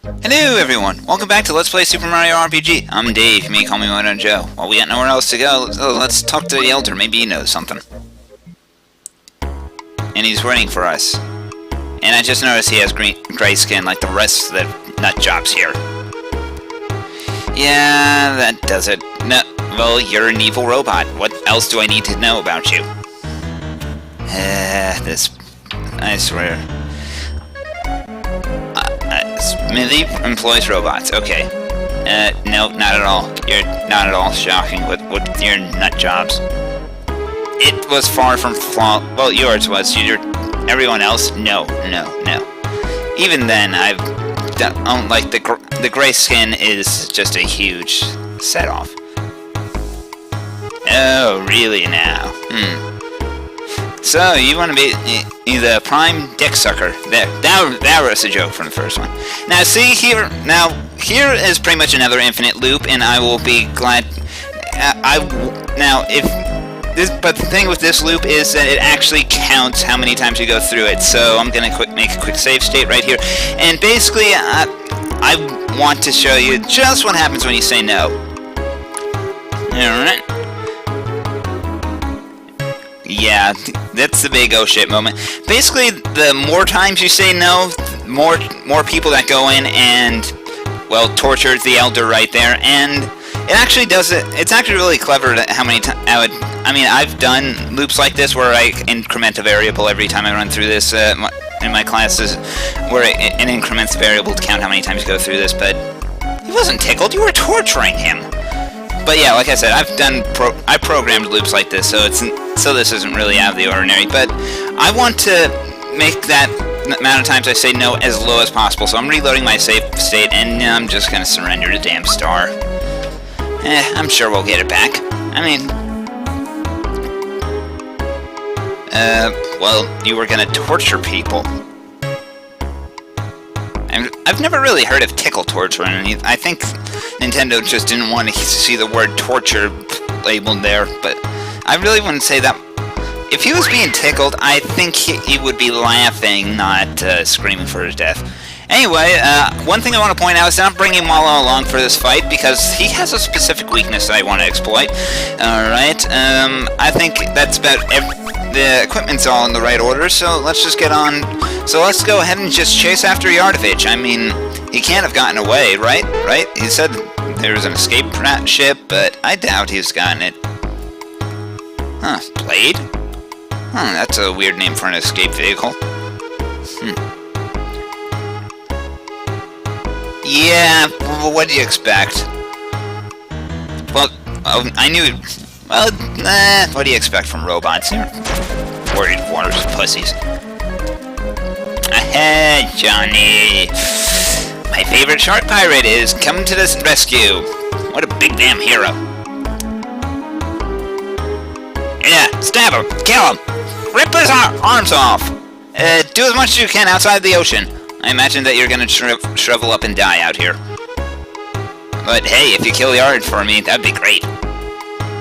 Hello everyone, welcome back to Let's Play Super Mario RPG. I'm Dave, you may call me Moto Joe. While we got nowhere else to go, let's talk to the Elder, maybe he knows something. And he's waiting for us. And I just noticed he has gray skin like the rest of the nut jobs here. Yeah, that does it. No, well, you're an evil robot. What else do I need to know about you? This... I swear. Smithy employs robots. Okay. No, not at all. You're not at all shocking with your nut jobs. It was far from flaw. Well, yours was. Everyone else, no. Even then, like the gray skin is just a huge set off. Oh, really now? So, you want to be the prime dick sucker. That was a joke from the first one. Now, see here. Now, here is pretty much another infinite loop, and I will be glad. But the thing with this loop is that it actually counts how many times you go through it. So I'm gonna make a quick save state right here, and basically, I want to show you just what happens when you say no. All right. Yeah, that's the big oh shit moment. Basically, the more times you say no, more people that go in and, well, torture the Elder right there, and it actually does it. It's actually really clever how many times I mean, I've done loops like this where I increment a variable every time I run through this in my classes, where it increments the variable to count how many times you go through this, but he wasn't tickled, you were torturing him. But yeah, like I said, I programmed loops like this, so this isn't really out of the ordinary. But I want to make that amount of times I say no as low as possible. So I'm reloading my save state, and I'm just gonna surrender the damn star. I'm sure we'll get it back. I mean, well, you were gonna torture people. I've never really heard of tickle torture, and I think Nintendo just didn't want to see the word torture labeled there, but I really wouldn't say that. If he was being tickled, I think he would be laughing, not screaming for his death. Anyway, one thing I want to point out is that I'm bringing Malo along for this fight because he has a specific weakness that I want to exploit. Alright, I think that's about the equipment's all in the right order, so let's just get on. So let's go ahead and just chase after Yardovich. I mean, he can't have gotten away, right? He said there was an escape ship, but I doubt he's gotten it. Huh, Blade? Huh, that's a weird name for an escape vehicle. Yeah, well, what do you expect? Well, I knew... Well, what do you expect from robots? They're worried waters pussies. Ahead, Johnny! My favorite shark pirate is coming to the rescue. What a big damn hero. Yeah, stab him! Kill him! Rip his arms off! Do as much as you can outside the ocean. I imagine that you're gonna shrivel up and die out here. But hey, if you kill Yard for me, that'd be great.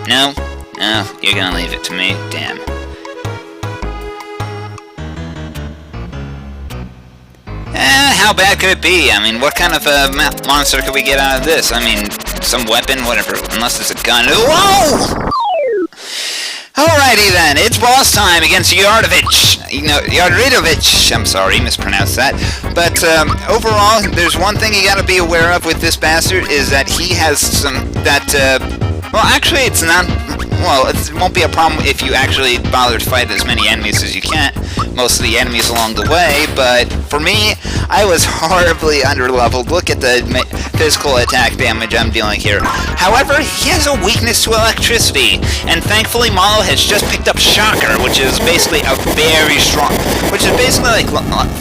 No? No, you're gonna leave it to me? Damn. How bad could it be? I mean, what kind of monster could we get out of this? I mean, some weapon, whatever, unless it's a gun. Whoa! Alrighty then, it's boss time against Yardovich. Yardovich. I'm sorry, mispronounced that. But overall, there's one thing you gotta be aware of with this bastard, is that he has some, well, actually, it's not, well, it won't be a problem if you actually bother to fight as many enemies as you can, most of the enemies along the way, but for me, I was horribly underleveled. Look at the physical attack damage I'm dealing here. However, he has a weakness to electricity, and thankfully Malo has just picked up Shocker, which is basically a very strong, which is basically like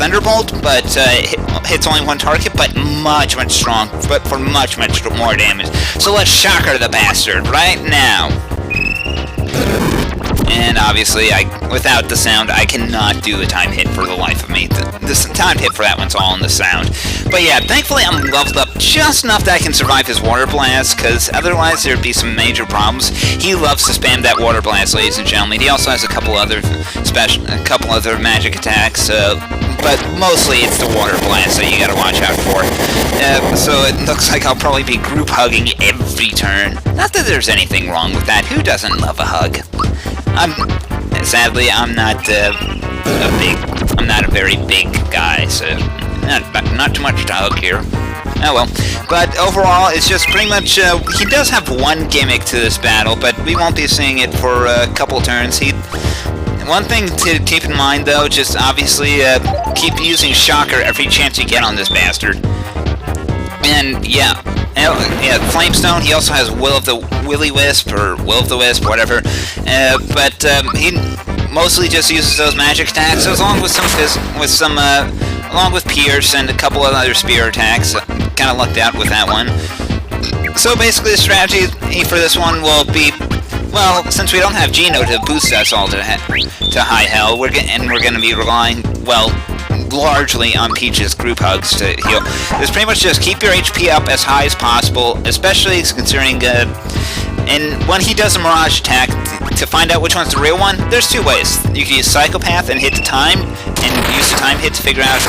Thunderbolt, but hits only one target, but much strong, but for much more damage. So let's Shocker the bastard right now. And obviously, without the sound, I cannot do a time hit for the life of me. The time hit for that one's all in the sound. But yeah, thankfully I'm leveled up just enough that I can survive his water blast, because otherwise there'd be some major problems. He loves to spam that water blast, ladies and gentlemen. He also has a couple other magic attacks, but mostly it's the water blast that you gotta watch out for. So it looks like I'll probably be group hugging every turn. Not that there's anything wrong with that. Who doesn't love a hug? Sadly, I'm not a very big guy, so not too much to hug here. Oh well. But overall, it's just pretty much, he does have one gimmick to this battle, but we won't be seeing it for a couple turns. One thing to keep in mind, though, just obviously keep using Shocker every chance you get on this bastard. And yeah, Flamestone. He also has Will-O-Wisp, whatever. But he mostly just uses those magic attacks, so along with Pierce and a couple of other spear attacks. Kind of lucked out with that one. So basically, the strategy for this one will be, well, since we don't have Geno to boost us all to high hell, we're going to be relying, well, largely on Peach's group hugs to heal. It's pretty much just keep your HP up as high as possible, especially considering, and when he does a Mirage attack, to find out which one's the real one, there's two ways. You can use Psychopath and hit the time, and use the time hit to figure out,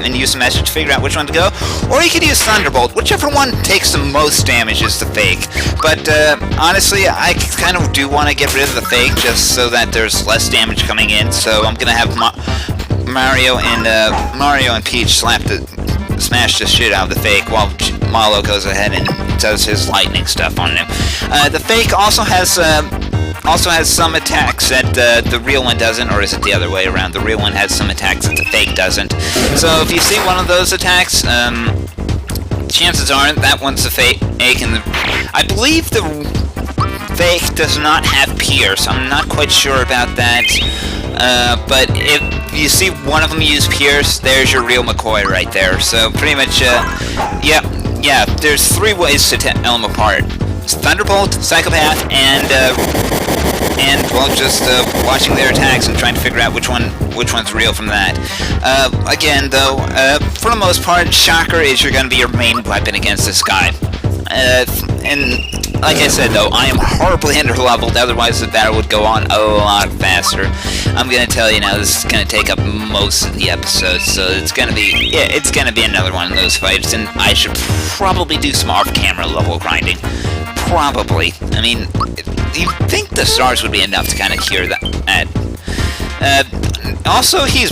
and use the message to figure out which one to go, or you could use Thunderbolt. Whichever one takes the most damage is the fake. But honestly, I kind of do want to get rid of the fake just so that there's less damage coming in. So I'm gonna have Mario and Peach smash the shit out of the fake while Malo goes ahead and does his lightning stuff on him. The fake also has some attacks that the real one doesn't, or is it the other way around? The real one has some attacks that the fake doesn't. So if you see one of those attacks, chances are that one's the fake, and I believe the fake does not have Pierce. I'm not quite sure about that. But if you see one of them use Pierce, there's your real McCoy right there. So pretty much, yeah, there's three ways to tell them apart. Thunderbolt, Psychopath, and well, just watching their attacks and trying to figure out which one's real from that. Again, though, for the most part, Shocker is going to be your main weapon against this guy. And like I said, though, I am horribly underleveled, otherwise the battle would go on a lot faster. I'm gonna tell you now, this is gonna take up most of the episode, so it's gonna be another one of those fights, and I should probably do some off-camera level grinding. Probably. I mean, you'd think the stars would be enough to kind of cure that. Also, he's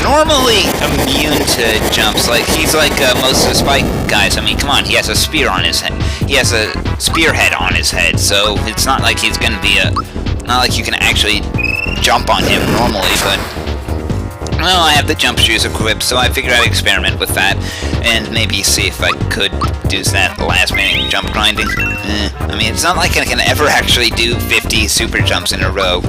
normally immune to jumps. He's like most of the Spike guys. I mean, come on, he has a spear on his head. He has a spearhead on his head, so it's not like he's gonna be not like you can actually jump on him normally, but well, I have the jump shoes equipped, so I figured I'd experiment with that, and maybe see if I could do that last-minute jump grinding. I mean, it's not like I can ever actually do 50 super jumps in a row.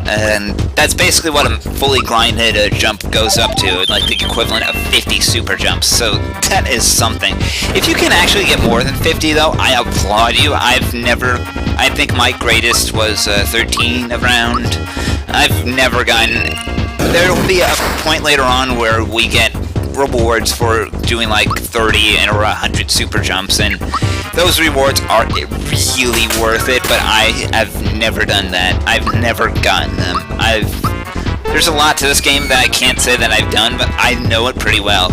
And that's basically what a fully grinded jump goes up to, like the equivalent of 50 super jumps, so that is something. If you can actually get more than 50, though, I applaud you. I think my greatest was 13 around. I've never gotten... There will be a point later on where we get rewards for doing like 30 or 100 super jumps, and those rewards are really worth it, but I have never done that. I've never gotten them. There's a lot to this game that I can't say that I've done, but I know it pretty well.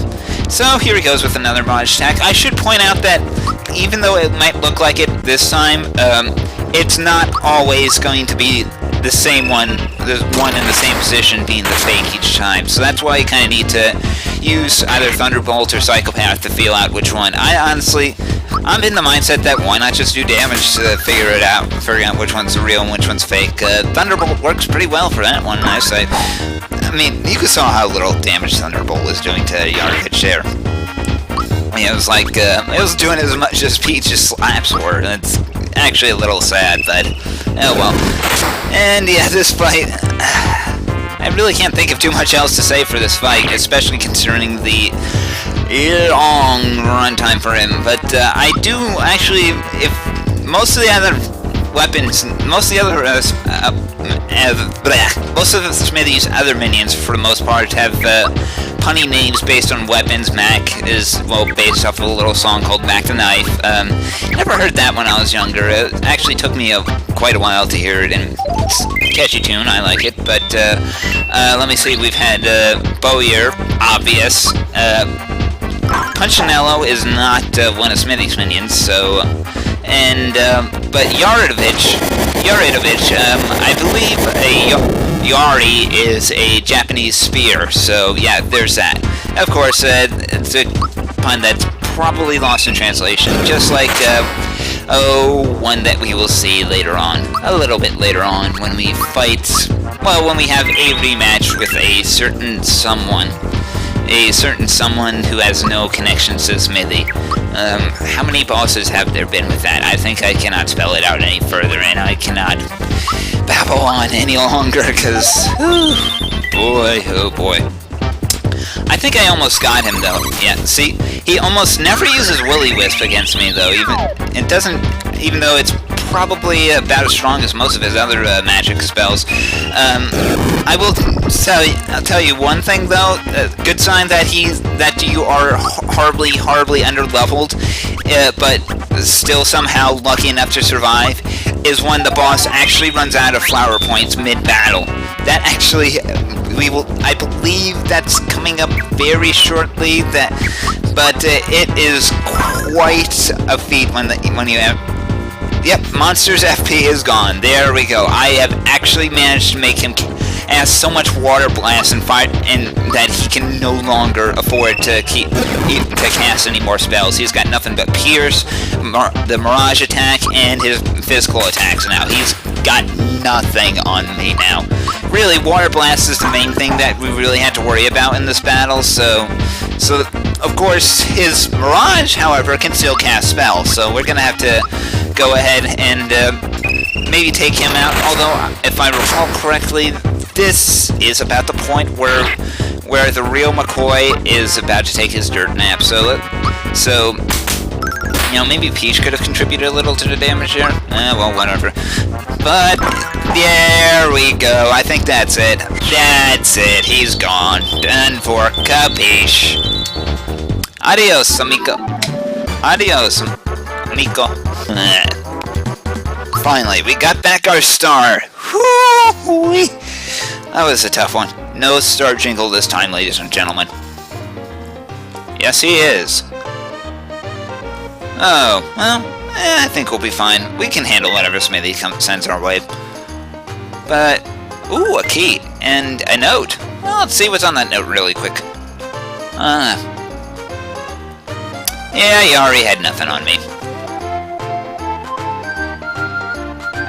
So here he goes with another Mirage attack. I should point out that even though it might look like it this time, it's not always going to be the same one, the one in the same position being the fake each time. So that's why you kind of need to use either Thunderbolt or Psychopath to feel out which one. I'm in the mindset that why not just do damage to figure out which one's real and which one's fake. Thunderbolt works pretty well for that one, I say. I mean, you saw how little damage Thunderbolt was doing to Yari there. I mean, it was like, it was doing as much as Peach's slaps were. It's actually a little sad, but oh well. And yeah, this fight, I really can't think of too much else to say for this fight, especially considering the long runtime for him. But I do actually, if most of the other weapons, most of the other, most of the Smithy's other minions, for the most part, have punny names based on weapons. Mac is, well, based off of a little song called Mac the Knife. Never heard that when I was younger. It actually took me quite a while to hear it, and it's a catchy tune. I like it. But let me see. We've had Bowyer, obvious. Punchinello is not one of Smithy's minions, so, and, but Yaridovich, I believe Yari is a Japanese spear, so yeah, there's that. Of course, it's a pun that's probably lost in translation, just like, one that we will see later on, a little bit later on, when we fight, well, when we have a rematch with a certain someone who has no connections to Smithy. How many bosses have there been with that? I think I cannot spell it out any further, and I cannot babble on any longer, because, boy, oh boy. I think I almost got him, though. Yeah, see? He almost never uses Will-E-Wisp against me, though. Even though it's probably about as strong as most of his other magic spells. I'll tell you one thing, though. Good sign that you are horribly underleveled, but still somehow lucky enough to survive, is when the boss actually runs out of flower points mid-battle. That actually, I believe that's coming up very shortly. But it is quite a feat when you have. Yep, Monster's FP is gone. There we go. I have actually managed to make him has so much water blast and fire, and that he can no longer afford to cast any more spells. He's got nothing but Pierce, the Mirage attack, and his physical attacks now. He's got nothing on me now. Really, water blast is the main thing that we really had to worry about in this battle. So of course his Mirage, however, can still cast spells. So we're gonna have to go ahead and maybe take him out. Although, if I recall correctly, this is about the point where the real McCoy is about to take his dirt nap. So you know, maybe Peach could have contributed a little to the damage here. Well, whatever. But there we go. I think that's it. That's it. He's gone. Done for. Capiche. Adios, amigo. Adios, amigo. Finally, we got back our star. Whoo-wee. That was a tough one. No star jingle this time, ladies and gentlemen. Yes, he is. Oh, well, I think we'll be fine. We can handle whatever Smithy sends our way. But, ooh, a key. And a note. Well, let's see what's on that note really quick. Yeah, Yari had nothing on me.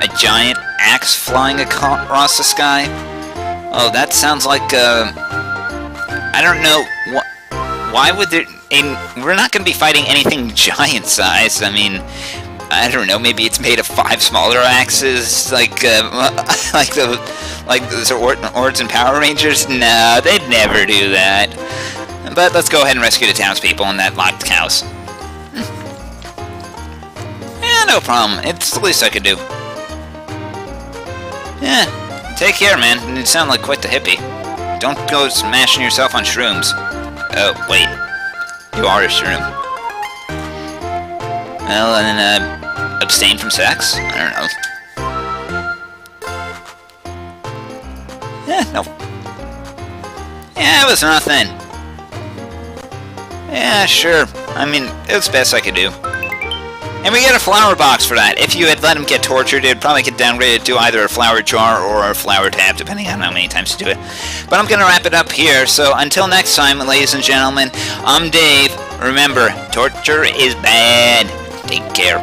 A giant axe flying across the sky? Oh, that sounds like, I don't know, why would there, we're not going to be fighting anything giant-sized. I mean, I don't know, maybe it's made of 5 smaller axes, like the Ords and Power Rangers? No, they'd never do that. But let's go ahead and rescue the townspeople in that locked house. Yeah, no problem. It's the least I could do. Yeah, take care, man. You sound like quite the hippie. Don't go smashing yourself on shrooms. Oh, wait. You are a shroom. Well, and then, abstain from sex? I don't know. Yeah, no. Yeah, it was nothing. Yeah, sure. I mean, it was the best I could do. And we get a flower box for that. If you had let him get tortured, it would probably get downgraded to either a flower jar or a flower tab, depending on how many times you do it. But I'm going to wrap it up here. So until next time, ladies and gentlemen, I'm Dave. Remember, torture is bad. Take care.